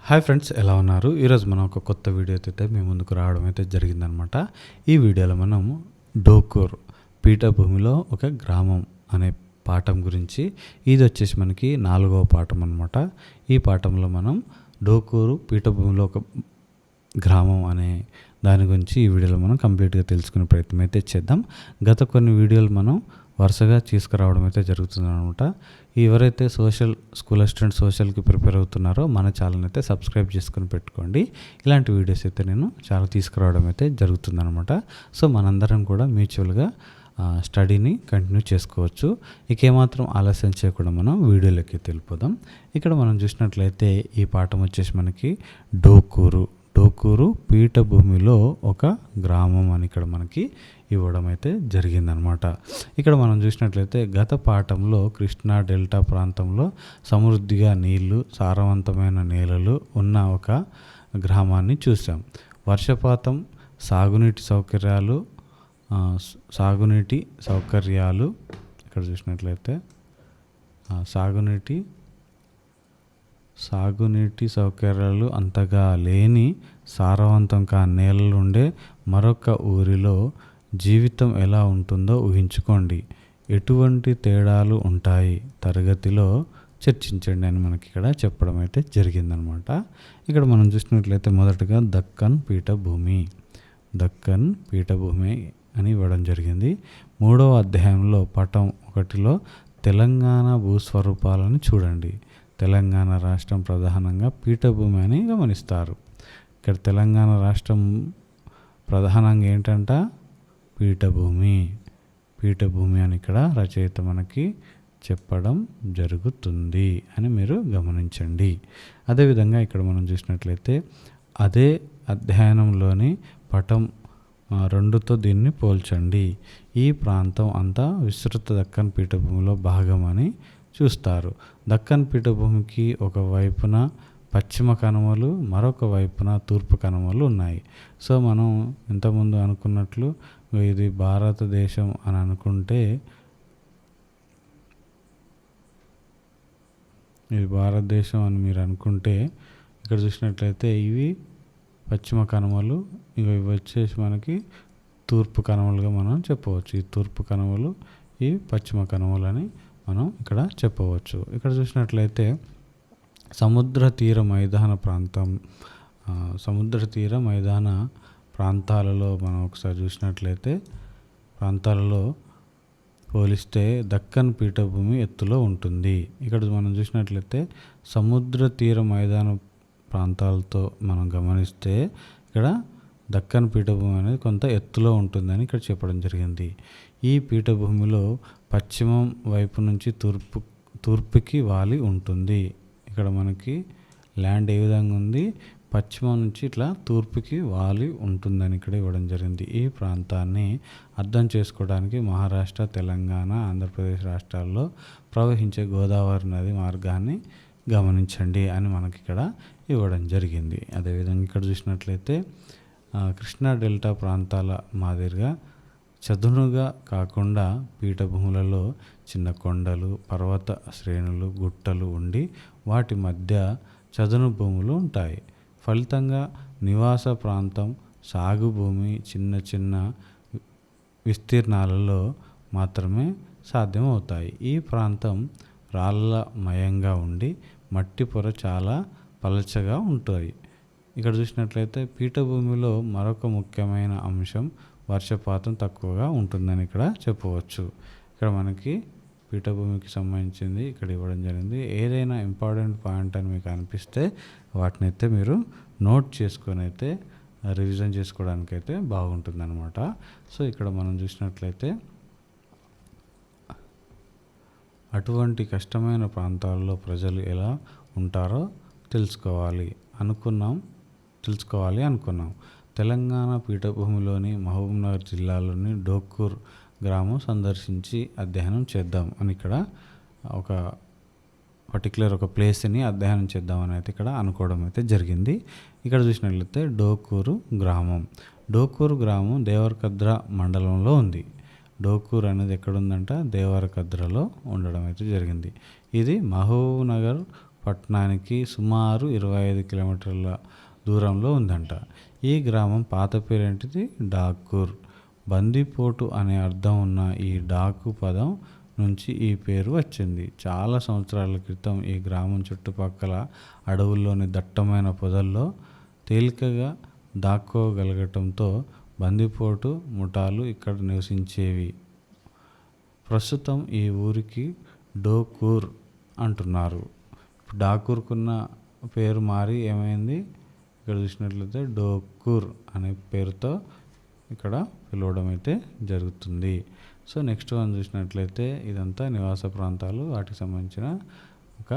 Hi friends, ఎలా ఉన్నారు? ఈరోజు మనం ఒక కొత్త వీడియోతో అయితే మీ ముందుకు రావడం అయితే జరిగిందనమాట. ఈ వీడియోలో మనం డోకూర్ పీఠభూమిలో ఒక గ్రామం అనే పాఠం గురించి, ఇది వచ్చేసి మనకి 4వ పాఠం అనమాట. ఈ పాఠంలో మనం డోకూరు పీఠభూమిలో ఒక గ్రామం అనే దాని గురించి ఈ వీడియోలో మనం కంప్లీట్గా తెలుసుకునే ప్రయత్నం అయితే చేద్దాం. గత కొన్ని వీడియోలు మనం వరుసగా తీసుకురావడం అయితే జరుగుతుంది అనమాట. ఎవరైతే స్కూల్ అసిస్టెంట్ సోషల్కి ప్రిపేర్ అవుతున్నారో మన ఛానల్ అయితే సబ్స్క్రైబ్ చేసుకుని పెట్టుకోండి. ఇలాంటి వీడియోస్ అయితే నేను చాలా తీసుకురావడం అయితే జరుగుతుందనమాట. సో మనందరం కూడా మ్యూచువల్గా స్టడీని కంటిన్యూ చేసుకోవచ్చు. ఇక ఏమాత్రం ఆలస్యం చేయకుండా మనం వీడియోలోకి వెళ్ళిపోదాం. ఇక్కడ మనం చూసినట్లయితే ఈ పాఠం వచ్చేసి మనకి డోకూరు పీఠభూమిలో ఒక గ్రామం అని ఇక్కడ మనకి ఇవ్వడం అయితే జరిగిందనమాట. ఇక్కడ మనం చూసినట్లయితే గత పాఠంలో కృష్ణా డెల్టా ప్రాంతంలో సమృద్ధిగా నీళ్లు, సారవంతమైన నేలలు ఉన్న ఒక గ్రామాన్ని చూసాం. వర్షపాతం, సాగునీటి సౌకర్యాలు ఇక్కడ చూసినట్లయితే సాగునీటి సౌకర్యాలు అంతగా లేని సారవంతం కాని నేలలు ఉండే మరొక ఊరిలో జీవితం ఎలా ఉంటుందో ఊహించుకోండి. ఎటువంటి తేడాలు ఉంటాయి తరగతిలో చర్చించండి అని మనకి ఇక్కడ చెప్పడం అయితే జరిగిందనమాట. ఇక్కడ మనం చూసినట్లయితే మొదటగా దక్కన్ పీఠభూమి అని ఇవ్వడం జరిగింది. 3వ అధ్యాయంలో పటం 1లో తెలంగాణ భూస్వరూపాలను చూడండి. తెలంగాణ రాష్ట్రం ప్రధానంగా పీఠభూమి అని గమనిస్తారు. ఇక్కడ తెలంగాణ రాష్ట్రం ప్రధానంగా ఏంటంట, పీఠభూమి అని ఇక్కడ రచయిత మనకి చెప్పడం జరుగుతుంది అని మీరు గమనించండి. అదేవిధంగా ఇక్కడ మనం చూసినట్లయితే అదే అధ్యయనంలోని పటం 2తో దీన్ని పోల్చండి. ఈ ప్రాంతం అంతా విస్తృత దక్కన్ పీఠభూమిలో భాగమని చూస్తారు. దక్కన్ పీఠభూమికి ఒక వైపున పశ్చిమ కనుమలు, మరొక వైపున తూర్పు కనుమలు ఉన్నాయి. సో మనం ఇంతకుముందు అనుకున్నట్లు ఇది భారతదేశం అని అనుకుంటే, ఇది భారతదేశం అని మీరు అనుకుంటే ఇక్కడ చూసినట్లయితే ఇవి పశ్చిమ కనుమలు, ఇవి వచ్చేసి మనకి తూర్పు కనుమలుగా మనం చెప్పవచ్చు. ఈ తూర్పు కనుమలు, ఈ పశ్చిమ కనుమలు అని మనం ఇక్కడ చెప్పవచ్చు. ఇక్కడ చూసినట్లయితే సముద్ర తీర మైదాన ప్రాంతాలలో మనం ఒకసారి చూసినట్లయితే ప్రాంతాలలో పోలిస్తే దక్కన్ పీఠభూమి ఎత్తులో ఉంటుంది. ఇక్కడ మనం చూసినట్లయితే సముద్ర తీర మైదాన ప్రాంతాలతో మనం గమనిస్తే ఇక్కడ దక్కన్ పీఠభూమి అనేది కొంత ఎత్తులో ఉంటుందని ఇక్కడ చెప్పడం జరిగింది. ఈ పీఠభూమిలో పశ్చిమం వైపు నుంచి తూర్పుకి వాలి ఉంటుంది. ఇక్కడ మనకి ల్యాండ్ ఏ విధంగా ఉంది, పశ్చిమం నుంచి ఇట్లా తూర్పుకి వాలి ఉంటుందని ఇక్కడ ఇవ్వడం జరిగింది. ఈ ప్రాంతాన్ని అర్థం చేసుకోవడానికి మహారాష్ట్ర, తెలంగాణ, ఆంధ్రప్రదేశ్ రాష్ట్రాల్లో ప్రవహించే గోదావరి నది మార్గాన్ని గమనించండి అని మనకి ఇక్కడ ఇవ్వడం జరిగింది. అదేవిధంగా ఇక్కడ చూసినట్లయితే కృష్ణా డెల్టా ప్రాంతాల మాదిరిగా చదునుగా కాకుండా పీఠభూములలో చిన్న కొండలు, పర్వత శ్రేణులు, గుట్టలు ఉండి వాటి మధ్య చదును భూములు ఉంటాయి. ఫలితంగా నివాస ప్రాంతం, సాగు భూమి చిన్న విస్తీర్ణాలలో మాత్రమే సాధ్యమవుతాయి. ఈ ప్రాంతం రాళ్ళమయంగా ఉండి మట్టి పొర చాలా పలచగా ఉంటాయి. ఇక్కడ చూసినట్లయితే పీఠభూమిలో మరొక ముఖ్యమైన అంశం వర్షపాతం తక్కువగా ఉంటుందని ఇక్కడ చెప్పవచ్చు. ఇక్కడ మనకి పీఠభూమికి సంబంధించింది ఇక్కడ ఇవ్వడం జరిగింది. ఏదైనా ఇంపార్టెంట్ పాయింట్ అని మీకు అనిపిస్తే వాటిని అయితే మీరు నోట్ చేసుకొని అయితే రివిజన్ చేసుకోవడానికి అయితే బాగుంటుందన్నమాట. సో ఇక్కడ మనం చూసినట్లయితే అటువంటి కష్టమైన ప్రాంతాల్లో ప్రజలు ఎలా ఉంటారో తెలుసుకోవాలి అనుకున్నాం. తెలంగాణ పీఠభూమిలోని మహబూబ్నగర్ జిల్లాలోని డోకూర్ గ్రామం సందర్శించి అధ్యయనం చేద్దాం అని ఇక్కడ ఒక పర్టికులర్ ఒక ప్లేస్ని అధ్యయనం చేద్దామని అయితే ఇక్కడ అనుకోవడం అయితే జరిగింది. ఇక్కడ చూసినట్లయితే డోకూరు గ్రామం దేవరకద్ర మండలంలో ఉంది. డోకూర్ అనేది ఎక్కడుందంట, దేవరకద్రలో ఉండడం అయితే జరిగింది. ఇది మహబూబ్నగర్ పట్టణానికి సుమారు 25 కిలోమీటర్ల దూరంలో ఉందంట. ఈ గ్రామం పాత పేరేంటిది డాకూర్. బందిపోటు అనే అర్థం ఉన్న ఈ డాకు పదం నుంచి ఈ పేరు వచ్చింది. చాలా సంవత్సరాల క్రితం ఈ గ్రామం చుట్టుపక్కల అడవుల్లోని దట్టమైన పొదల్లో తేలికగా దాక్కోగలగటంతో బందిపోటు ముఠాలు ఇక్కడ నివసించేవి. ప్రస్తుతం ఈ ఊరికి డోకూర్ అంటున్నారు. డాకూర్కున్న పేరు మారి ఏమైంది, ఇక్కడ చూసినట్లయితే డోకూర్ అనే పేరుతో ఇక్కడ పిలవడం అయితే జరుగుతుంది. సో నెక్స్ట్ వన్ చూసినట్లయితే ఇదంతా నివాస ప్రాంతాలు, వాటికి సంబంధించిన ఒక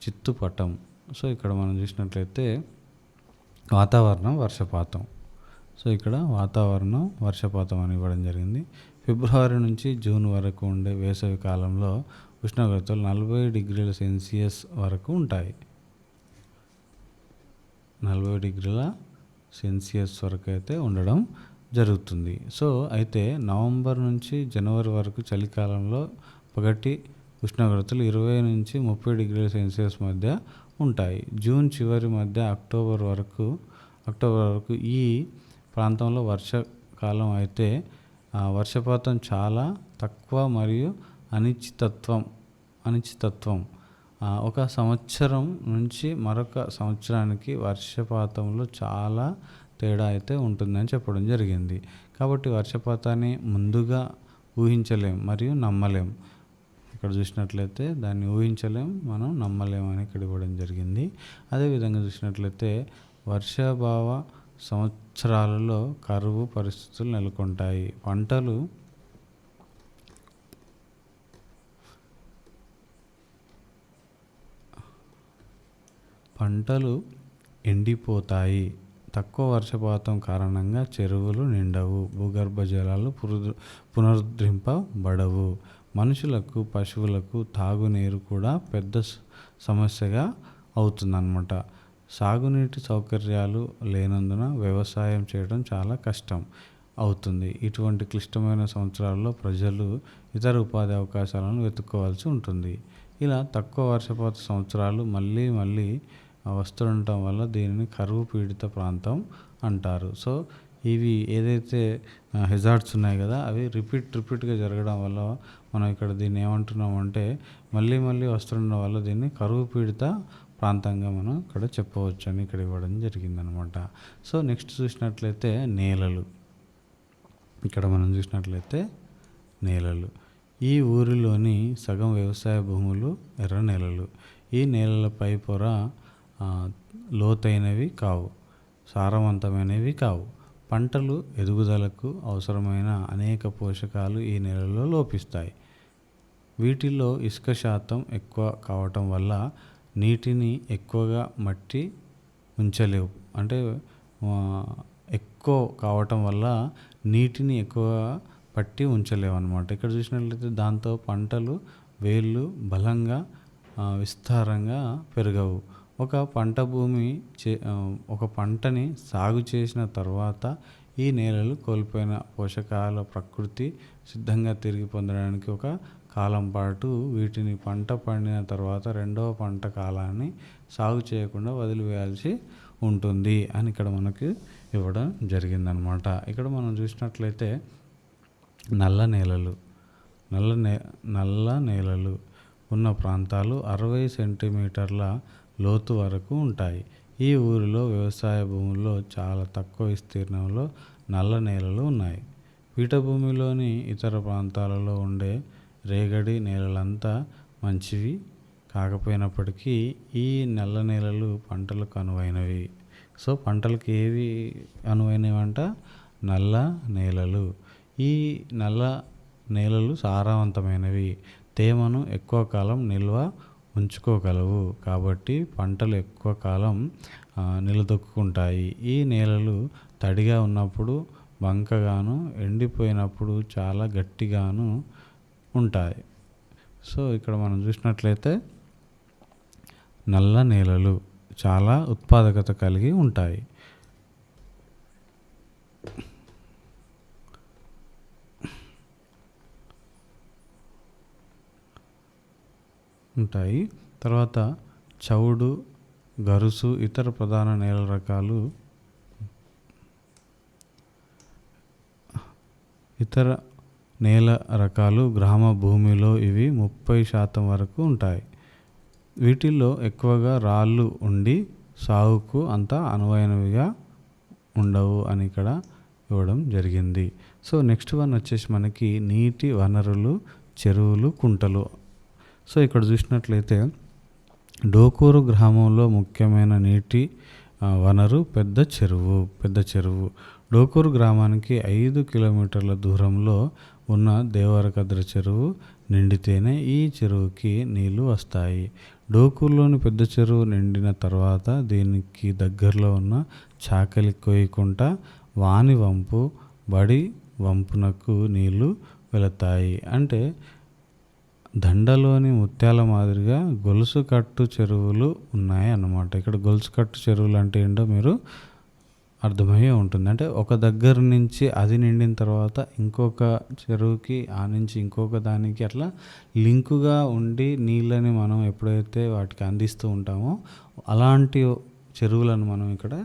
చిత్తుపటం. సో ఇక్కడ మనం చూసినట్లయితే వాతావరణం వర్షపాతం. సో ఇక్కడ వాతావరణం వర్షపాతం అని ఇవ్వడం జరిగింది. ఫిబ్రవరి నుంచి జూన్ వరకు ఉండే వేసవి కాలంలో ఉష్ణోగ్రతలు 40 డిగ్రీల సెల్సియస్ వరకు ఉంటాయి. 40 డిగ్రీల సెల్సియస్ వరకు అయితే ఉండడం జరుగుతుంది. సో అయితే నవంబర్ నుంచి జనవరి వరకు చలికాలంలో పగటి ఉష్ణోగ్రతలు 20 నుంచి 30 డిగ్రీల సెల్సియస్ మధ్య ఉంటాయి. జూన్ చివరి మధ్య అక్టోబర్ వరకు ఈ ప్రాంతంలో వర్షాకాలం అయితే వర్షపాతం చాలా తక్కువ మరియు అనిశ్చితత్వం ఒక సంవత్సరం నుంచి మరొక సంవత్సరానికి వర్షపాతంలో చాలా తేడా అయితే ఉంటుందని చెప్పడం జరిగింది. కాబట్టి వర్షపాతాన్ని ముందుగా ఊహించలేం మరియు నమ్మలేం. ఇక్కడ చూసినట్లయితే దాన్ని ఊహించలేం, మనం నమ్మలేం అని ఇక్కడ ఇవ్వడం జరిగింది. అదేవిధంగా చూసినట్లయితే వర్షాభావ సంవత్సరాలలో కరువు పరిస్థితులు నెలకొంటాయి. పంటలు ఎండిపోతాయి. తక్కువ వర్షపాతం కారణంగా చెరువులు నిండవు, భూగర్భ జలాలు పునరుద్ధరింపబడవు. మనుషులకు, పశువులకు తాగునీరు కూడా పెద్ద సమస్యగా అవుతుందన్నమాట. సాగునీటి సౌకర్యాలు లేనందున వ్యవసాయం చేయడం చాలా కష్టం అవుతుంది. ఇటువంటి క్లిష్టమైన సంవత్సరాల్లో ప్రజలు ఇతర ఉపాధి అవకాశాలను వెతుక్కోవాల్సి ఉంటుంది. ఇలా తక్కువ వర్షపాత సంవత్సరాలు మళ్ళీ వస్తుండటం వల్ల దీనిని కరువు పీడిత ప్రాంతం అంటారు. సో ఇవి ఏదైతే హెజార్డ్స్ ఉన్నాయి కదా, అవి రిపీట్గా జరగడం వల్ల మనం ఇక్కడ దీన్ని ఏమంటున్నామంటే మళ్ళీ వస్తుండడం వల్ల దీన్ని కరువు పీడిత ప్రాంతంగా మనం ఇక్కడ చెప్పవచ్చు అని ఇక్కడ ఇవ్వడం జరిగిందనమాట. సో నెక్స్ట్ చూసినట్లయితే నేలలు. ఇక్కడ మనం చూసినట్లయితే నేలలు. ఈ ఊరిలోని సగం వ్యవసాయ భూములు ఎర్ర నేలలు. ఈ నేలల పై పొర లోతైనవి కావు, సారవంతమైనవి కావు. పంటలు ఎదుగుదలకు అవసరమైన అనేక పోషకాలు ఈ నేలలో లోపిస్తాయి. వీటిల్లో ఇసుక శాతం ఎక్కువ కావటం వల్ల నీటిని ఎక్కువగా మట్టి ఉంచలేవు. ఎక్కువ కావటం వల్ల నీటిని ఎక్కువ పట్టి ఉంచలేవు అన్నమాట. ఇక్కడ చూసినట్లయితే దాంతో పంటలు వేళ్ళు బలంగా విస్తారంగా పెరగవు. ఒక పంటని సాగు చేసిన తర్వాత ఈ నేలలు కోల్పోయిన పోషకాల ప్రకృతి సిద్ధంగా తిరిగి పొందడానికి ఒక కాలం పాటు వీటిని పంట పండిన తర్వాత రెండవ పంట కాలాన్ని సాగు చేయకుండా వదిలివేయాల్సి ఉంటుంది అని ఇక్కడ మనకి ఇవ్వడం జరిగిందనమాట. ఇక్కడ మనం చూసినట్లయితే నల్ల నేలలు ఉన్న ప్రాంతాలు 60 సెంటీమీటర్ల లోతు వరకు ఉంటాయి. ఈ ఊరిలో వ్యవసాయ భూముల్లో చాలా తక్కువ విస్తీర్ణంలో నల్ల నేలలు ఉన్నాయి. పీఠభూమిలోని ఇతర ప్రాంతాలలో ఉండే రేగడి నేలలంతా మంచివి కాకపోయినప్పటికీ ఈ నల్ల నేలలు పంటలకు అనువైనవి. సో పంటలకు ఏవి అనువైనవి అంట? నల్ల నేలలు. ఈ నల్ల నేలలు సారవంతమైనవి, తేమను ఎక్కువ కాలం నిల్వ ఉంచుకోగలవు కాబట్టి పంటలు ఎక్కువ కాలం నిలదొక్కుంటాయి. ఈ నేలలు తడిగా ఉన్నప్పుడు బంకగాను, ఎండిపోయినప్పుడు చాలా గట్టిగాను ఉంటాయి. సో ఇక్కడ మనం చూసినట్లయితే నల్ల నేలలు చాలా ఉత్పాదకత కలిగి ఉంటాయి. తర్వాత చౌడు, గరుసు ఇతర ప్రధాన నేల రకాలు గ్రామ భూమిలో ఇవి 30% వరకు ఉంటాయి. వీటిల్లో ఎక్కువగా రాళ్ళు ఉండి సాగుకు అంత అనువైనవిగా ఉండవు అని ఇక్కడ ఇవ్వడం జరిగింది. సో నెక్స్ట్ వన్ వచ్చేసి మనకి నీటి వనరులు, చెరువులు, కుంటలు. సో ఇక్కడ చూసినట్లయితే డోకూరు గ్రామంలో ముఖ్యమైన నీటి వనరు పెద్ద చెరువు. డోకూరు గ్రామానికి 5 కిలోమీటర్ల దూరంలో ఉన్న దేవరకద్ర చెరువు నిండితేనే ఈ చెరువుకి నీళ్లు వస్తాయి. డోకూరులోని పెద్ద చెరువు నిండిన తర్వాత దీనికి దగ్గరలో ఉన్న చాకలి కోయికుంట, వాని వంపు, బడి వంపునకు నీళ్లు వెళతాయి. అంటే దండలోని ముత్యాల మాదిరిగా గొలుసు కట్టు చెరువులు ఉన్నాయి అన్నమాట. ఇక్కడ గొలుసు కట్టు చెరువులు అంటే ఏంటో మీరు అర్థమయ్యే ఉంటుంది. అంటే ఒక దగ్గర నుంచి అది నిండిన తర్వాత ఇంకొక చెరువుకి, ఆ నుంచి ఇంకొక దానికి అట్లా లింకుగా ఉండి నీళ్ళని మనం ఎప్పుడైతే వాటికి అందిస్తూ ఉంటామో అలాంటి చెరువులను మనం ఇక్కడ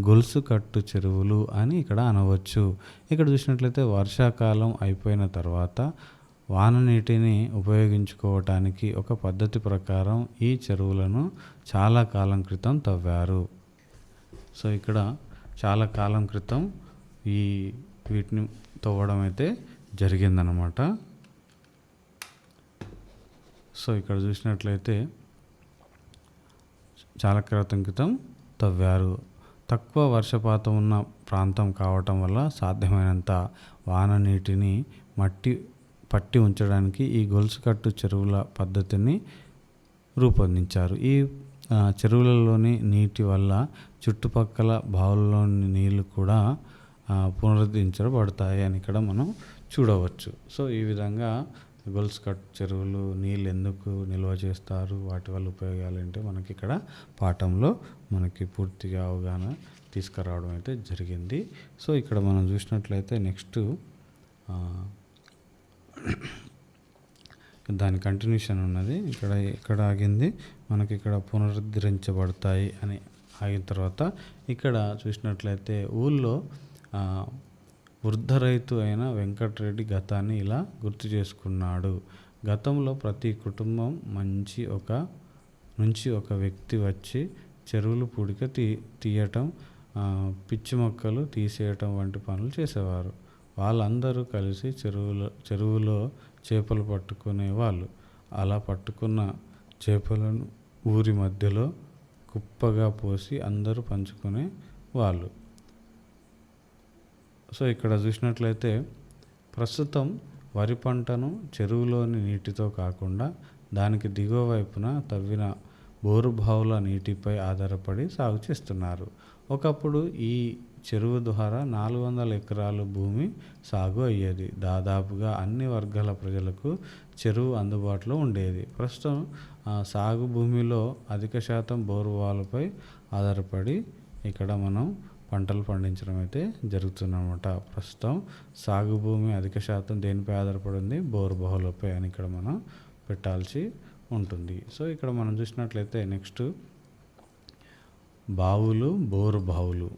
గొలుసు కట్టు చెరువులు అని ఇక్కడ అనవచ్చు. ఇక్కడ చూసినట్లయితే వర్షాకాలం అయిపోయిన తర్వాత వాన నీటిని ఉపయోగించుకోవటానికి ఒక పద్ధతి ప్రకారం ఈ చెరువులను చాలా కాలం క్రితం తవ్వారు. సో ఇక్కడ చాలా కాలం క్రితం వీటిని తవ్వడం అయితే జరిగిందనమాట. సో ఇక్కడ చూసినట్లయితే చాలా కాలం క్రితం తవ్వారు. తక్కువ వర్షపాతం ఉన్న ప్రాంతం కావటం వల్ల సాధ్యమైనంత వాన నీటిని పట్టి ఉంచడానికి ఈ గొలుసు కట్టు చెరువుల పద్ధతిని రూపొందించారు. ఈ చెరువులలోని నీటి వల్ల చుట్టుపక్కల బావులలోని నీళ్లు కూడా పునరుద్ధరించబడతాయి అని ఇక్కడ మనం చూడవచ్చు. సో ఈ విధంగా గొలుసు కట్టు చెరువులు నీళ్ళు ఎందుకు నిల్వ చేస్తారు, వాటి వల్ల ఉపయోగాలు ఏంటో మనకి ఇక్కడ పాఠంలో మనకి పూర్తిగా అవగాహన తీసుకురావడం అయితే జరిగింది. సో ఇక్కడ మనం చూసినట్లయితే నెక్స్ట్ దాని కంటిన్యూషన్ ఉన్నది. ఇక్కడ ఆగింది మనకి, ఇక్కడ పునరుద్ధరించబడతాయి అని ఆగిన తర్వాత ఇక్కడ చూసినట్లయితే ఊళ్ళో వృద్ధ రైతు అయిన వెంకటరెడ్డి గతాన్ని ఇలా గుర్తు చేసుకున్నాడు. గతంలో ప్రతి కుటుంబం నుంచి ఒక వ్యక్తి వచ్చి చెరువులు పూడిక తీయటం, పిచ్చి మొక్కలు తీసేయటం వంటి పనులు చేసేవారు. వాళ్ళందరూ కలిసి చెరువులో చేపలు పట్టుకునేవాళ్ళు. అలా పట్టుకున్న చేపలను ఊరి మధ్యలో కుప్పగా పోసి అందరూ పంచుకునే వాళ్ళు. సో ఇక్కడ చూసినట్లయితే ప్రస్తుతం వరి పంటను చెరువులోని నీటితో కాకుండా దానికి దిగువ వైపున తవ్విన బోరుబావుల నీటిపై ఆధారపడి సాగు చేస్తున్నారు. ఒకప్పుడు ఈ చెరువు ద్వారా 400 ఎకరాలు భూమి సాగు అయ్యేది. దాదాపుగా అన్ని వర్గాల ప్రజలకు చెరువు అందుబాటులో ఉండేది. ప్రస్తుతం సాగు భూమిలో అధిక శాతం బోరుబావులపై ఆధారపడి ఇక్కడ మనం పంటలు పండించడం అయితే జరుగుతుందన్నమాట. ప్రస్తుతం సాగు భూమి అధిక శాతం దేనిపై ఆధారపడి ఉంది, బోరుబావులపై అని ఇక్కడ మనం పెట్టాల్సి ఉంటుంది. సో ఇక్కడ మనం చూసినట్లయితే నెక్స్ట్ బోరు బావులు.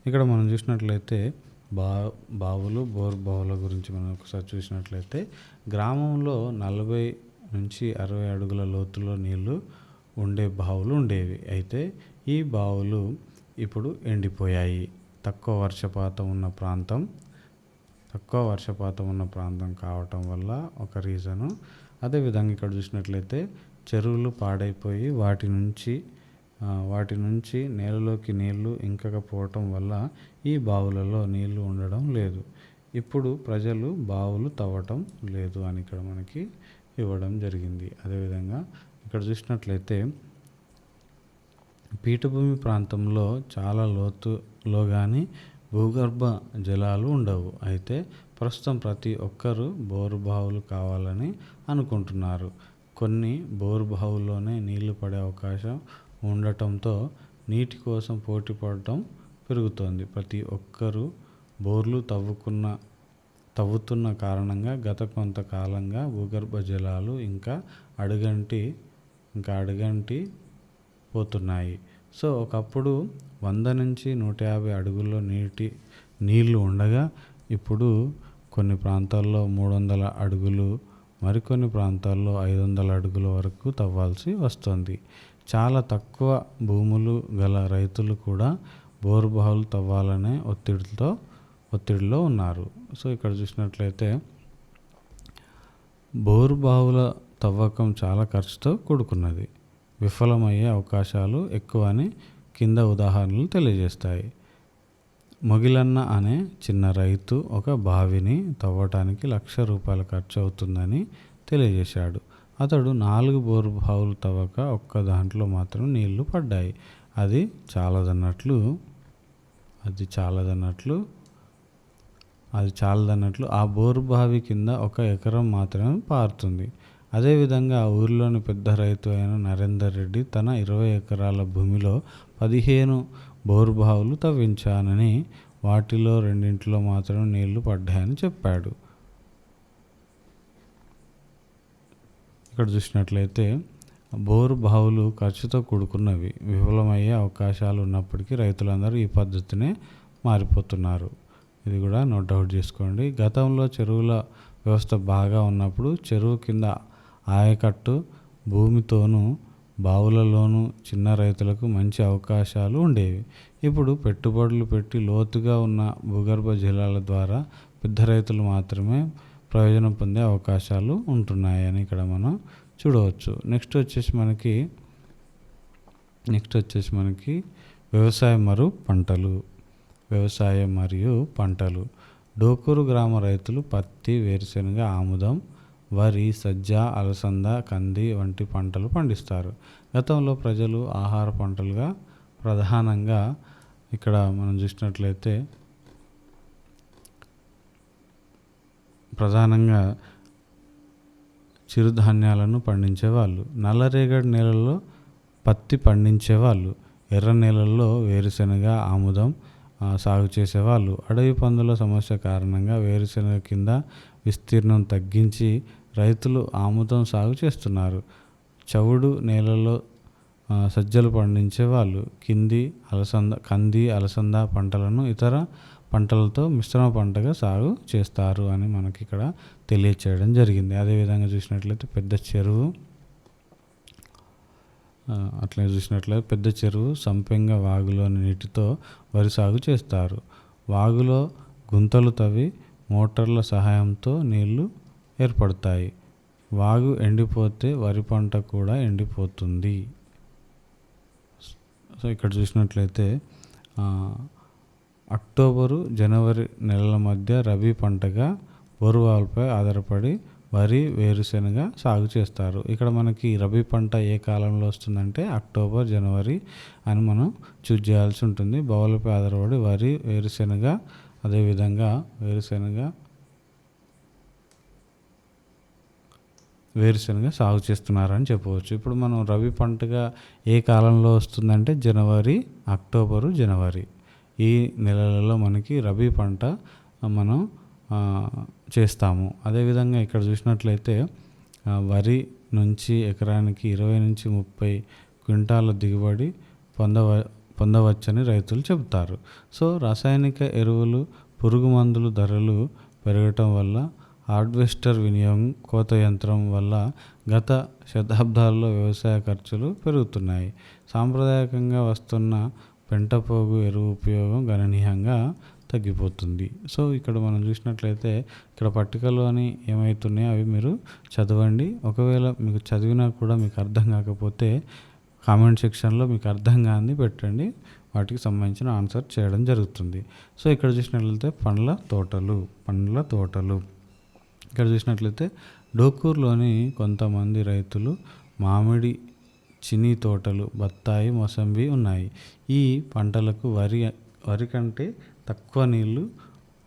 ఇక్కడ మనం చూసినట్లయితే బోరు బావుల గురించి మనం ఒకసారి చూసినట్లయితే గ్రామంలో 40 నుంచి 60 అడుగుల లోతులో నీళ్లు ఉండే బావులు ఉండేవి. అయితే ఈ బావులు ఇప్పుడు ఎండిపోయాయి. తక్కువ వర్షపాతం ఉన్న ప్రాంతం కావటం వల్ల ఒక రీజను. అదేవిధంగా ఇక్కడ చూసినట్లయితే చెరువులు పాడైపోయి వాటి నుంచి నేలలోకి నీళ్లు ఇంకకపోవటం వల్ల ఈ బావులలో నీళ్లు ఉండడం లేదు. ఇప్పుడు ప్రజలు బావులు తవ్వటం లేదు అని ఇక్కడ మనకి ఇవ్వడం జరిగింది. అదేవిధంగా ఇక్కడ చూసినట్లయితే పీఠభూమి ప్రాంతంలో చాలా లోతులో కానీ భూగర్భ జలాలు ఉండవు. అయితే ప్రస్తుతం ప్రతి ఒక్కరూ బోరు బావులు కావాలని అనుకుంటున్నారు. కొన్ని బోరు బావుల్లోనే నీళ్లు పడే అవకాశం ఉండటంతో నీటి కోసం పోటీ పడటం పెరుగుతోంది. ప్రతి ఒక్కరూ బోర్లు తవ్వుతున్న కారణంగా గత కొంతకాలంగా భూగర్భ జలాలు ఇంకా అడుగంటి ఇంకా అడుగంటి పోతున్నాయి. సో ఒకప్పుడు 100 నుంచి 150 అడుగుల్లో నీళ్లు ఉండగా ఇప్పుడు కొన్ని ప్రాంతాల్లో 300 అడుగులు, మరికొన్ని ప్రాంతాల్లో 500 అడుగుల వరకు తవ్వాల్సి వస్తుంది. చాలా తక్కువ భూములు గల రైతులు కూడా బోరుబావులు తవ్వాలనే ఒత్తిడిలో ఉన్నారు. సో ఇక్కడ చూసినట్లయితే బోరుబావుల తవ్వకం చాలా ఖర్చుతో కూడుకున్నది, విఫలమయ్యే అవకాశాలు ఎక్కువ అని కింద ఉదాహరణలు తెలియజేస్తాయి. మొగిలన్న అనే చిన్న రైతు ఒక బావిని తవ్వటానికి ₹1,00,000 ఖర్చు అవుతుందని తెలియజేశాడు. అతడు 4 బోరు బావులు తవ్వక ఒక్క దాంట్లో మాత్రం నీళ్లు పడ్డాయి. అది చాలదన్నట్లు ఆ బోరు బావి కింద 1 ఎకరం మాత్రమే పారుతుంది. అదేవిధంగా ఊరిలోని పెద్ద రైతు అయిన నరేందర్ రెడ్డి తన 20 ఎకరాల భూమిలో 15 బోరుబావులు తవ్వించానని, వాటిలో 2 మాత్రం నీళ్లు పడ్డాయని చెప్పాడు. ఇక్కడ చూసినట్లయితే బోరు బావులు ఖర్చుతో కూడుకున్నవి, విఫలమయ్యే అవకాశాలు ఉన్నప్పటికీ రైతులందరూ ఈ పద్ధతినే మారిపోతున్నారు. ఇది కూడా నోట్ అవుట్ చేసుకోండి. గతంలో చెరువుల వ్యవస్థ బాగా ఉన్నప్పుడు చెరువు కింద ఆయకట్టు భూమితోనూ బావులలోనూ చిన్న రైతులకు మంచి అవకాశాలు ఉండేవి. ఇప్పుడు పెట్టుబడులు పెట్టి లోతుగా ఉన్న భూగర్భ జలాల ద్వారా పెద్ద రైతులు మాత్రమే ప్రయోజనం పొందే అవకాశాలు ఉంటున్నాయని ఇక్కడ మనం చూడవచ్చు. నెక్స్ట్ వచ్చేసి మనకి వ్యవసాయం మరియు పంటలు. డోకూరు గ్రామ రైతులు పత్తి, వేరుశెనగ, ఆముదం, వరి, సజ్జ, అలసంద, కంది వంటి పంటలు పండిస్తారు. గతంలో ప్రజలు ఆహార పంటలుగా ప్రధానంగా ఇక్కడ మనం చూసినట్లయితే చిరుధాన్యాలను పండించేవాళ్ళు. నల్లరేగడి నేలల్లో పత్తి పండించేవాళ్ళు. ఎర్ర నేలల్లో వేరుశెనగ, ఆముదం సాగు చేసేవాళ్ళు. అడవి పందుల సమస్య కారణంగా వేరుశెనగ కింద విస్తీర్ణం తగ్గించి రైతులు ఆముదం సాగు చేస్తున్నారు. చవుడు నేలలో సజ్జలు పండించేవాళ్ళు. కంది, అలసంద పంటలను ఇతర పంటలతో మిశ్రమ పంటగా సాగు చేస్తారు అని మనకి ఇక్కడ తెలియచేయడం జరిగింది. అదేవిధంగా చూసినట్లయితే పెద్ద చెరువు సంపెంగ వాగులోని నీటితో వరి సాగు చేస్తారు. వాగులో గుంతలు తవ్వి మోటార్ల సహాయంతో నీళ్లు ఏర్పడతాయి. వాగు ఎండిపోతే వరి పంట కూడా ఎండిపోతుంది. సో ఇక్కడ చూసినట్లయితే అక్టోబరు, జనవరి నెలల మధ్య రబీ పంటగా బోరుబావులపై ఆధారపడి వరి, వేరుశెనగ సాగు చేస్తారు. ఇక్కడ మనకి రబీ పంట ఏ కాలంలో వస్తుందంటే అక్టోబర్, జనవరి అని మనం చూజ్ చేయాల్సి ఉంటుంది. బావులపై ఆధారపడి వరి, వేరుశెనగ, అదేవిధంగా వేరుశెనగ సాగు చేస్తున్నారని చెప్పవచ్చు. ఇప్పుడు మనం రబీ పంటగా ఏ కాలంలో వస్తుందంటే అక్టోబరు, జనవరి ఈ నెలలలో మనకి రబీ పంట మనం చేస్తాము. అదేవిధంగా ఇక్కడ చూసినట్లయితే వరి నుంచి ఎకరానికి 20 నుంచి 30 క్వింటాల దిగుబడి పొందవచ్చని రైతులు చెబుతారు. సో రాసాయనిక ఎరువులు, పురుగు మందులు ధరలు పెరగటం వల్ల, హార్వెస్టర్ వినియోగం, కోత యంత్రం వల్ల గత శతాబ్దాల్లో వ్యవసాయ ఖర్చులు పెరుగుతున్నాయి. సాంప్రదాయకంగా వస్తున్న పెంటపోగు ఎరువు ఉపయోగం గణనీయంగా తగ్గిపోతుంది. సో ఇక్కడ మనం చూసినట్లయితే ఇక్కడ పట్టికలోని ఏమవుతున్నాయో అవి మీరు చదవండి. ఒకవేళ మీకు చదివినా కూడా మీకు అర్థం కాకపోతే కామెంట్ సెక్షన్లో మీకు అర్థం కాని పెట్టండి, వాటికి సంబంధించిన ఆన్సర్ చేయడం జరుగుతుంది. సో ఇక్కడ చూసినట్లయితే పండ్ల తోటలు ఇక్కడ చూసినట్లయితే డోకూరులోని కొంతమంది రైతులు మామిడి, చిని తోటలు, బత్తాయి, మోసంబి ఉన్నాయి. ఈ పంటలకు వరి కంటే తక్కువ నీళ్లు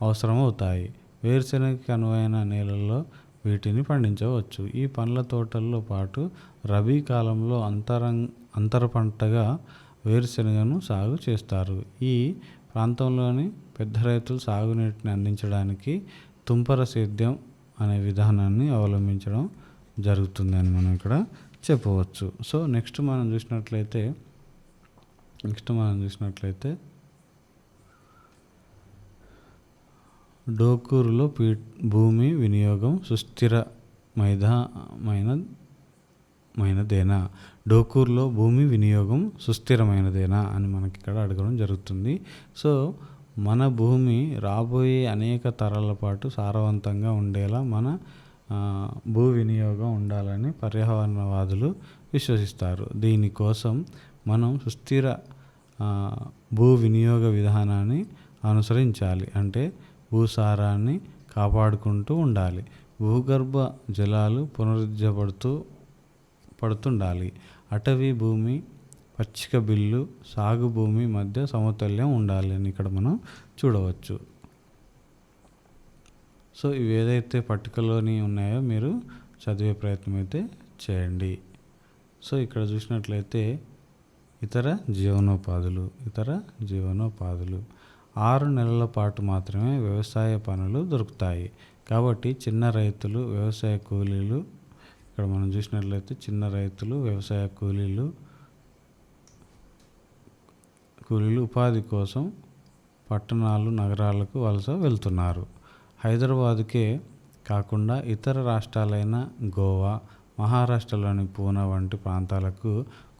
అవసరమవుతాయి. వేరుశెనగకి అనువైన నేలల్లో వీటిని పండించవచ్చు. ఈ పండ్ల తోటల్లో పాటు రబీ కాలంలో అంతర పంటగా వేరుశెనగను సాగు చేస్తారు. ఈ ప్రాంతంలోని పెద్ద రైతులు సాగునీటిని అందించడానికి తుంపర సేద్యం అనే విధానాన్ని అవలంబించడం జరుగుతుందని మనం ఇక్కడ చెప్పవచ్చు. సో నెక్స్ట్ మనం చూసినట్లయితే డోకూరులో భూమి వినియోగం సుస్థిరమైనదేనా? డోకూరులో భూమి వినియోగం సుస్థిరమైనదేనా అని మనకి ఇక్కడ అడగడం జరుగుతుంది. సో మన భూమి రాబోయే అనేక తరాల పాటు సారవంతంగా ఉండేలా మన భూ వినియోగం ఉండాలని పర్యావరణవాదులు విశ్వసిస్తారు. దీనికోసం మనం సుస్థిర భూ వినియోగ విధానాన్ని అనుసరించాలి. అంటే భూసారాన్ని కాపాడుకుంటూ ఉండాలి. భూగర్భ జలాలు పడుతుండాలి. అటవీ భూమి, పచ్చిక బిల్లు, సాగు భూమి మధ్య సమతుల్యం ఉండాలి అని ఇక్కడ మనం చూడవచ్చు. సో ఇవి ఏదైతే పట్టికలోని ఉన్నాయో మీరు చదివే ప్రయత్నం అయితే చేయండి. సో ఇక్కడ చూసినట్లయితే ఇతర జీవనోపాధులు 6 నెలల పాటు మాత్రమే వ్యవసాయ పనులు దొరుకుతాయి. కాబట్టి చిన్న రైతులు, వ్యవసాయ కూలీలు, ఇక్కడ మనం చూసినట్లయితే చిన్న రైతులు, వ్యవసాయ కూలీలు ఉపాధి కోసం పట్టణాలు, నగరాలకు వలస వెళ్తున్నారు. హైదరాబాదుకే కాకుండా ఇతర రాష్ట్రాలైన గోవా, మహారాష్ట్రలోని పూనా వంటి ప్రాంతాలకు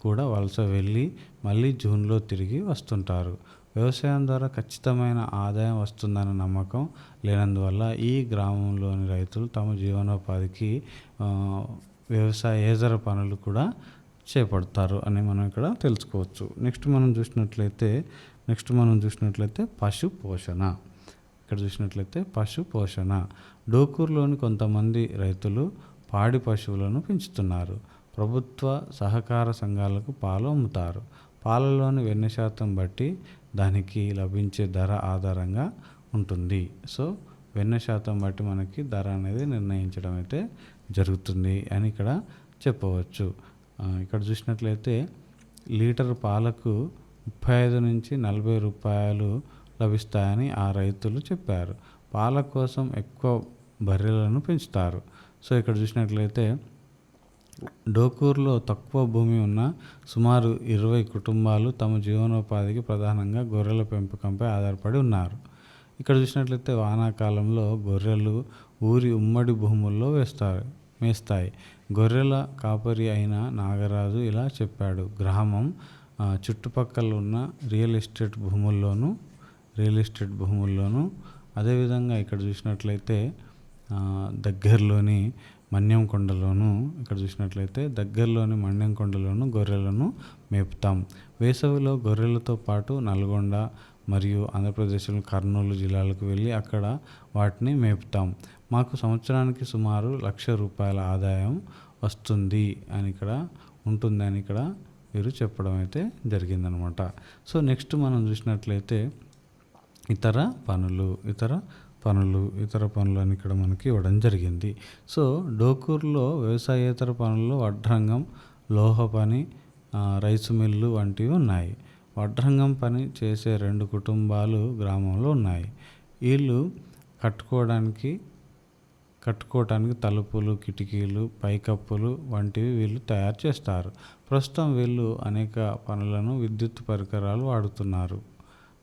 కూడా వలస వెళ్ళి మళ్ళీ జూన్లో తిరిగి వస్తుంటారు. వ్యవసాయం ద్వారా ఖచ్చితమైన ఆదాయం వస్తుందన్న నమ్మకం లేనందువల్ల ఈ గ్రామంలోని రైతులు తమ జీవనోపాధికి వ్యవసాయేతర పనులు కూడా చేపడతారు అని మనం ఇక్కడ తెలుసుకోవచ్చు. నెక్స్ట్ మనం చూసినట్లయితే పశు పోషణ. ఇక్కడ చూసినట్లయితే పశు పోషణ. డోకూరులోని కొంతమంది రైతులు పాడి పశువులను పెంచుతున్నారు. ప్రభుత్వ సహకార సంఘాలకు పాలు అమ్ముతారు. పాలలోని వెన్న శాతం బట్టి దానికి లభించే ధర ఆధారంగా ఉంటుంది. సో వెన్న శాతం బట్టి మనకి ధర అనేది నిర్ణయించడం అయితే జరుగుతుంది అని ఇక్కడ చెప్పవచ్చు. ఇక్కడ చూసినట్లయితే లీటర్ పాలకు 35 నుంచి 40 రూపాయలు లభిస్తాయని ఆ రైతులు చెప్పారు. పాల కోసం ఎక్కువ బర్రెలను పెంచుతారు. సో ఇక్కడ చూసినట్లయితే డోకూరులో తక్కువ భూమి ఉన్న సుమారు 20 కుటుంబాలు తమ జీవనోపాధికి ప్రధానంగా గొర్రెల పెంపకంపై ఆధారపడి ఉన్నారు. ఇక్కడ చూసినట్లయితే వానాకాలంలో గొర్రెలు ఊరి ఉమ్మడి భూముల్లో మేస్తాయి. గొర్రెల కాపరి అయిన నాగరాజు ఇలా చెప్పాడు. గ్రామం చుట్టుపక్కల ఉన్న రియల్ ఎస్టేట్ భూముల్లోనూ అదేవిధంగా ఇక్కడ చూసినట్లయితే దగ్గరలోని మన్యంకొండలోను గొర్రెలను మేపుతాం. వేసవిలో గొర్రెలతో పాటు నల్గొండ మరియు ఆంధ్రప్రదేశ్లోని కర్నూలు జిల్లాలకు వెళ్ళి అక్కడ వాటిని మేపుతాం. మాకు సంవత్సరానికి సుమారు ₹1,00,000 ఆదాయం వస్తుంది అని ఇక్కడ వీరు చెప్పడం అయితే జరిగిందనమాట. సో నెక్స్ట్ మనం చూసినట్లయితే ఇతర పనులు అని ఇక్కడ మనకి ఇవ్వడం జరిగింది. సో డోకూరులో వ్యవసాయేతర పనుల్లో వడ్రంగం, లోహ పని, రైసు మిల్లు వంటివి ఉన్నాయి. వడ్రంగం పని చేసే 2 కుటుంబాలు గ్రామంలో ఉన్నాయి. వీళ్ళు కట్టుకోవడానికి తలుపులు, కిటికీలు, పైకప్పులు వంటివి వీళ్ళు తయారు చేస్తారు. ప్రస్తుతం వీళ్ళు అనేక పనులను విద్యుత్ పరికరాలు వాడుతున్నారు.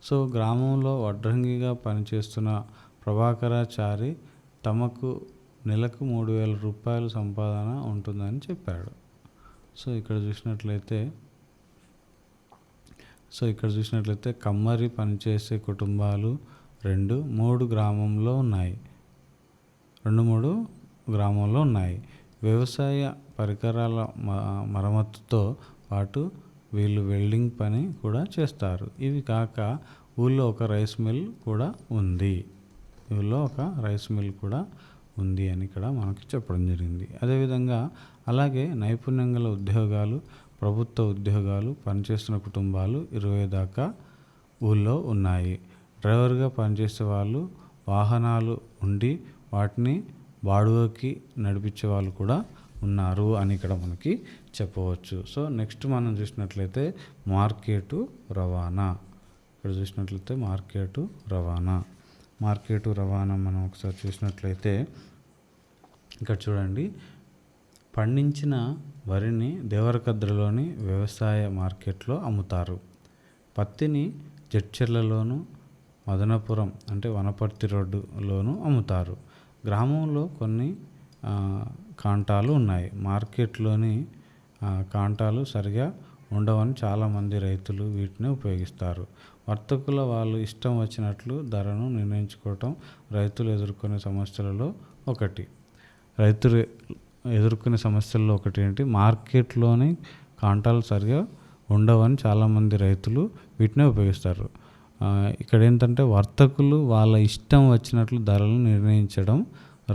సో గ్రామంలో వడ్రంగిగా పనిచేస్తున్న ప్రభాకరాచారి తమకు నెలకు ₹3,000 సంపాదన ఉంటుందని చెప్పాడు. సో ఇక్కడ చూసినట్లయితే కమ్మరి పనిచేసే కుటుంబాలు 2-3 గ్రామంలో ఉన్నాయి. వ్యవసాయ పరికరాల మరమ్మతుతో పాటు వీళ్ళు వెల్డింగ్ పని కూడా చేస్తారు. ఇవి కాక ఊళ్ళో ఒక రైస్ మిల్ కూడా ఉంది అని ఇక్కడ మనకి చెప్పడం జరిగింది. అదేవిధంగా అలాగే నైపుణ్యం గల ఉద్యోగాలు, ప్రభుత్వ ఉద్యోగాలు పనిచేస్తున్న కుటుంబాలు 20 దాకా ఊళ్ళో ఉన్నాయి. డ్రైవర్గా పనిచేసే వాళ్ళు, వాహనాలు ఉండి వాటిని బాడుగకి నడిపించే వాళ్ళు కూడా ఉన్నారు అని ఇక్కడ మనకి చెప్పవచ్చు. సో నెక్స్ట్ మనం చూసినట్లయితే మార్కెటు రవాణా. ఇక్కడ చూసినట్లయితే మార్కెటు రవాణా మనం ఒకసారి చూసినట్లయితే ఇక్కడ చూడండి. పండించిన వరిని దేవరకద్రలోని వ్యవసాయ మార్కెట్లో అమ్ముతారు. పత్తిని జడ్చర్లలోను, మదనపురం అంటే వనపర్తి రోడ్డులోను అమ్ముతారు. గ్రామంలో కొన్ని కాంటాలు ఉన్నాయి. మార్కెట్లోని కాంటాలు సరిగా ఉండవని చాలామంది రైతులు వీటిని ఉపయోగిస్తారు. వర్తకుల వాళ్ళు ఇష్టం వచ్చినట్లు ధరను నిర్ణయించుకోవటం రైతులు ఎదుర్కొనే సమస్యలలో ఒకటి. ఏంటి, మార్కెట్లోని కాంటాలు సరిగా ఉండవని చాలామంది రైతులు వీటిని ఉపయోగిస్తారు. ఇక్కడ ఏంటంటే వర్తకులు వాళ్ళ ఇష్టం వచ్చినట్లు ధరలను నిర్ణయించడం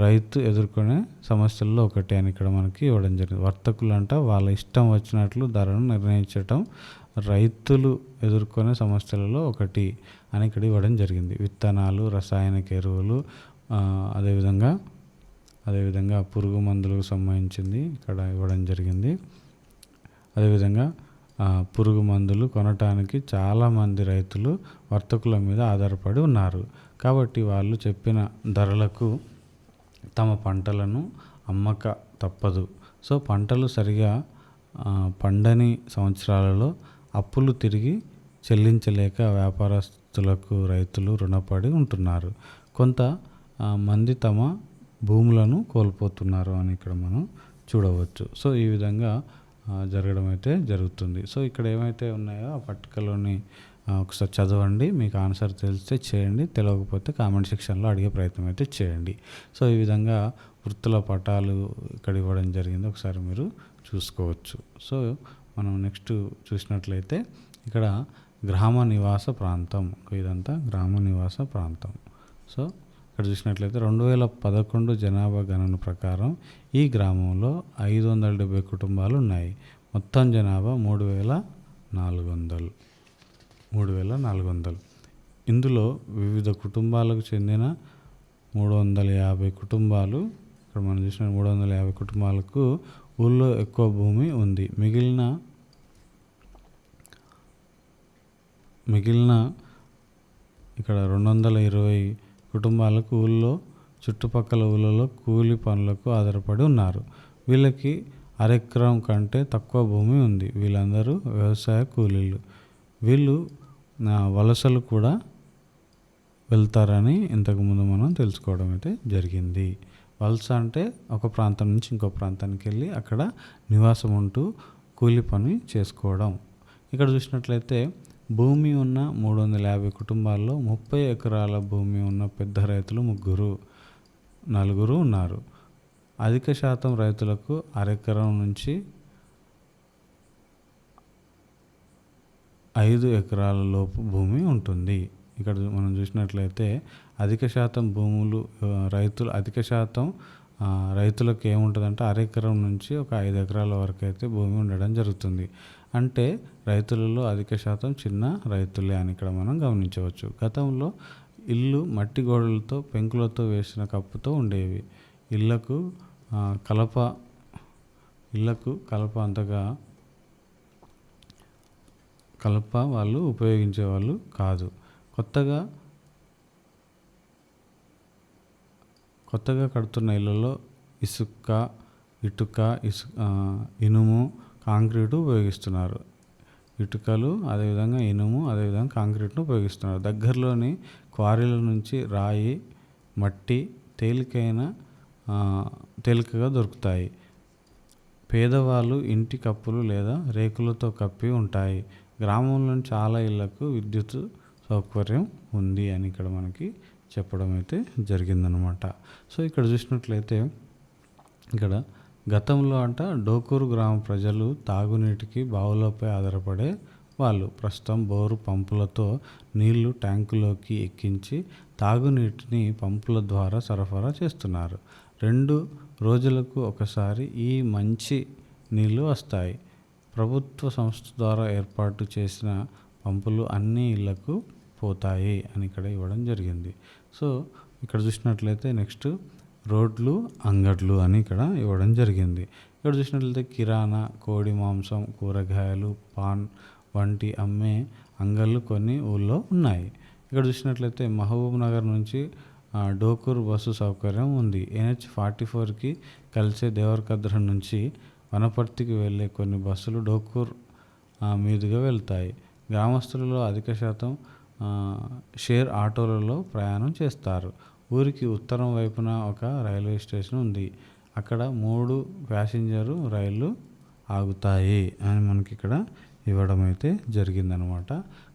రైతు ఎదుర్కొనే సమస్యల్లో ఒకటి అని ఇక్కడ మనకి ఇవ్వడం జరిగింది. వర్తకులు వాళ్ళ ఇష్టం వచ్చినట్లు ధరను నిర్ణయించడం రైతులు ఎదుర్కొనే సమస్యలలో ఒకటి అని ఇక్కడ ఇవ్వడం జరిగింది. విత్తనాలు, రసాయనిక ఎరువులు, అదేవిధంగా పురుగు మందులకు సంబంధించింది ఇక్కడ ఇవ్వడం జరిగింది. అదేవిధంగా పురుగు మందులు కొనటానికి చాలామంది రైతులు వర్తకుల మీద ఆధారపడి ఉన్నారు. కాబట్టి వాళ్ళు చెప్పిన ధరలకు తమ పంటలను అమ్మక తప్పదు. సో పంటలు సరిగా పండని సంవత్సరాలలో అప్పులు తిరిగి చెల్లించలేక వ్యాపారస్తులకు రైతులు రుణపడి ఉంటున్నారు. కొంత మంది తమ భూములను కోల్పోతున్నారు అని ఇక్కడ మనం చూడవచ్చు. సో ఈ విధంగా జరగడం అయితే జరుగుతుంది. సో ఇక్కడ ఏమైతే ఉన్నాయో ఆ పట్టికలోని ఒకసారి చదవండి. మీకు ఆన్సర్ తెలిస్తే చేయండి, తెలియకపోతే కామెంట్ సెక్షన్లో అడిగే ప్రయత్నం అయితే చేయండి. సో ఈ విధంగా వృత్తుల పటాలు ఇక్కడ ఇవ్వడం జరిగింది, ఒకసారి మీరు చూసుకోవచ్చు. సో మనం నెక్స్ట్ చూసినట్లయితే ఇక్కడ గ్రామ నివాస ప్రాంతం, ఇదంతా గ్రామ నివాస ప్రాంతం. సో ఇక్కడ చూసినట్లయితే 2011 జనాభా గణన ప్రకారం ఈ గ్రామంలో 570 కుటుంబాలు ఉన్నాయి. మొత్తం జనాభా 3,400. ఇందులో వివిధ కుటుంబాలకు చెందిన 350 కుటుంబాలు, ఇక్కడ మనం చూసిన 350 కుటుంబాలకు ఊళ్ళో ఎక్కువ భూమి ఉంది. మిగిలిన ఇక్కడ 220 కుటుంబాలకు ఊళ్ళో చుట్టుపక్కల ఊళ్ళలో కూలి పనులకు ఆధారపడి ఉన్నారు. వీళ్ళకి అరెకరం కంటే తక్కువ భూమి ఉంది. వీళ్ళందరూ వ్యవసాయ కూలీలు. వీళ్ళు వలసలు కూడా వెళ్తారని ఇంతకుముందు మనం తెలుసుకోవడం అయితే జరిగింది. వలస అంటే ఒక ప్రాంతం నుంచి ఇంకో ప్రాంతానికి వెళ్ళి అక్కడ నివాసం ఉంటూ కూలి పని చేసుకోవడం. ఇక్కడ చూసినట్లయితే భూమి ఉన్న 350 కుటుంబాల్లో 30 ఎకరాల భూమి ఉన్న పెద్ద రైతులు 4 ఉన్నారు. అధిక శాతం రైతులకు అరెకరం నుంచి 5 ఎకరాల లోపు భూమి ఉంటుంది. ఇక్కడ మనం చూసినట్లయితే అధిక శాతం రైతులకు ఏముంటుందంటే అరెకరం నుంచి ఒక 5 ఎకరాల వరకు అయితే భూమి ఉండడం జరుగుతుంది. అంటే రైతులలో అధిక శాతం చిన్న రైతులే అని ఇక్కడ మనం గమనించవచ్చు. గతంలో ఇల్లు మట్టి గోడలతో పెంకులతో వేసిన కప్పుతో ఉండేవి. ఇళ్లకు కలప వాళ్ళు ఉపయోగించేవాళ్ళు కాదు. కొత్తగా కడుతున్న ఇళ్లలో ఇనుము, కాంక్రీటు ఉపయోగిస్తున్నారు. ఇటుకలు, అదేవిధంగా ఇనుము, అదేవిధంగా కాంక్రీట్ను ఉపయోగిస్తున్నారు. దగ్గరలోని క్వారీల నుంచి రాయి, మట్టి తేలికగా దొరుకుతాయి. పేదవాళ్ళు ఇంటి కప్పులు లేదా రేకులతో కప్పి ఉంటాయి. గ్రామంలోని చాలా ఇళ్లకు విద్యుత్ సౌకర్యం ఉంది అని ఇక్కడ మనకి చెప్పడం అయితే జరిగిందనమాట. సో ఇక్కడ చూసినట్లయితే ఇక్కడ గతంలో డోకూరు గ్రామ ప్రజలు తాగునీటికి బావులపై ఆధారపడే వాళ్ళు. ప్రస్తుతం బోరు పంపులతో నీళ్లు ట్యాంకులోకి ఎక్కించి తాగునీటిని పంపుల ద్వారా సరఫరా చేస్తున్నారు. 2 రోజులకు ఒకసారి ఈ మంచి నీళ్లు వస్తాయి. ప్రభుత్వ సంస్థ ద్వారా ఏర్పాటు చేసిన పంపులు అన్ని ఇళ్లకు పోతాయి అని ఇక్కడ ఇవ్వడం జరిగింది. సో ఇక్కడ చూసినట్లయితే నెక్స్ట్ రోడ్లు, అంగడ్లు అని ఇక్కడ ఇవ్వడం జరిగింది. ఇక్కడ చూసినట్లయితే కిరాణా, కోడి మాంసం, కూరగాయలు, పాన్ వంటి అమ్మే అంగళ్ళు కొన్ని ఊళ్ళో ఉన్నాయి. ఇక్కడ చూసినట్లయితే మహబూబ్ నగర్ నుంచి డోకూర్ బస్సు సౌకర్యం ఉంది. NH-44కి కలిసే దేవరకద్ర నుంచి వనపర్తికి వెళ్ళే కొన్ని బస్సులు డోకూర్ మీదుగా వెళ్తాయి. గ్రామస్తులలో అధిక శాతం షేర్ ఆటోలలో ప్రయాణం చేస్తారు. ఊరికి ఉత్తరం వైపున ఒక రైల్వే స్టేషన్ ఉంది. అక్కడ 3 ప్యాసింజరు రైళ్ళు ఆగుతాయి అని మనకి ఇక్కడ ఇవ్వడం అయితే జరిగిందనమాట.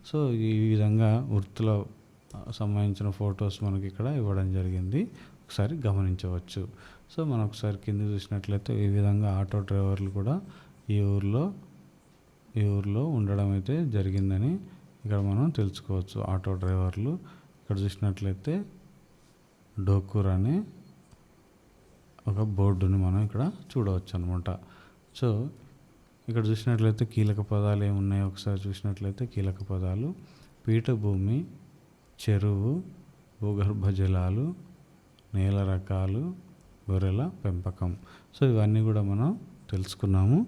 సో ఈ విధంగా వృత్తుల సంబంధించిన ఫొటోస్ మనకి ఇక్కడ ఇవ్వడం జరిగింది. ఒకసారి గమనించవచ్చు. సో మనం ఒకసారి కింద చూసినట్లయితే ఈ విధంగా ఆటో డ్రైవర్లు కూడా ఈ ఊర్లో ఉండడం అయితే జరిగిందని ఇక్కడ మనం తెలుసుకోవచ్చు. ఆటో డ్రైవర్లు ఇక్కడ చూసినట్లయితే డోకూర్ అనే ఒక బోర్డుని మనం ఇక్కడ చూడవచ్చు అనమాట. సో ఇక్కడ చూసినట్లయితే కీలక పదాలు ఏమున్నాయో ఒకసారి చూసినట్లయితే కీలక పదాలు పీఠభూమి, చెరువు, భూగర్భ జలాలు, నేల రకాలు, గొర్రెల పెంపకం. సో ఇవన్నీ కూడా మనం తెలుసుకున్నాము.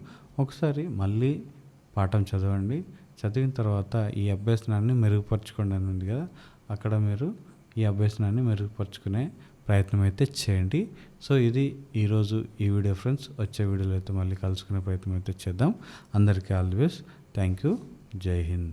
ఒకసారి మళ్ళీ పాఠం చదవండి. చదివిన తర్వాత ఈ అభ్యసనాన్ని మెరుగుపరచుకోండి అని ఉంది కదా, అక్కడ మీరు ఈ అభ్యసనాన్ని మెరుగుపరుచుకునే ప్రయత్నం అయితే చేయండి. సో ఇది ఈరోజు ఈ వీడియో ఫ్రెండ్స్. వచ్చే వీడియోలో అయితే మళ్ళీ కలుసుకునే ప్రయత్నం అయితే చేద్దాం. అందరికీ all the best. Thank you. జై హింద్.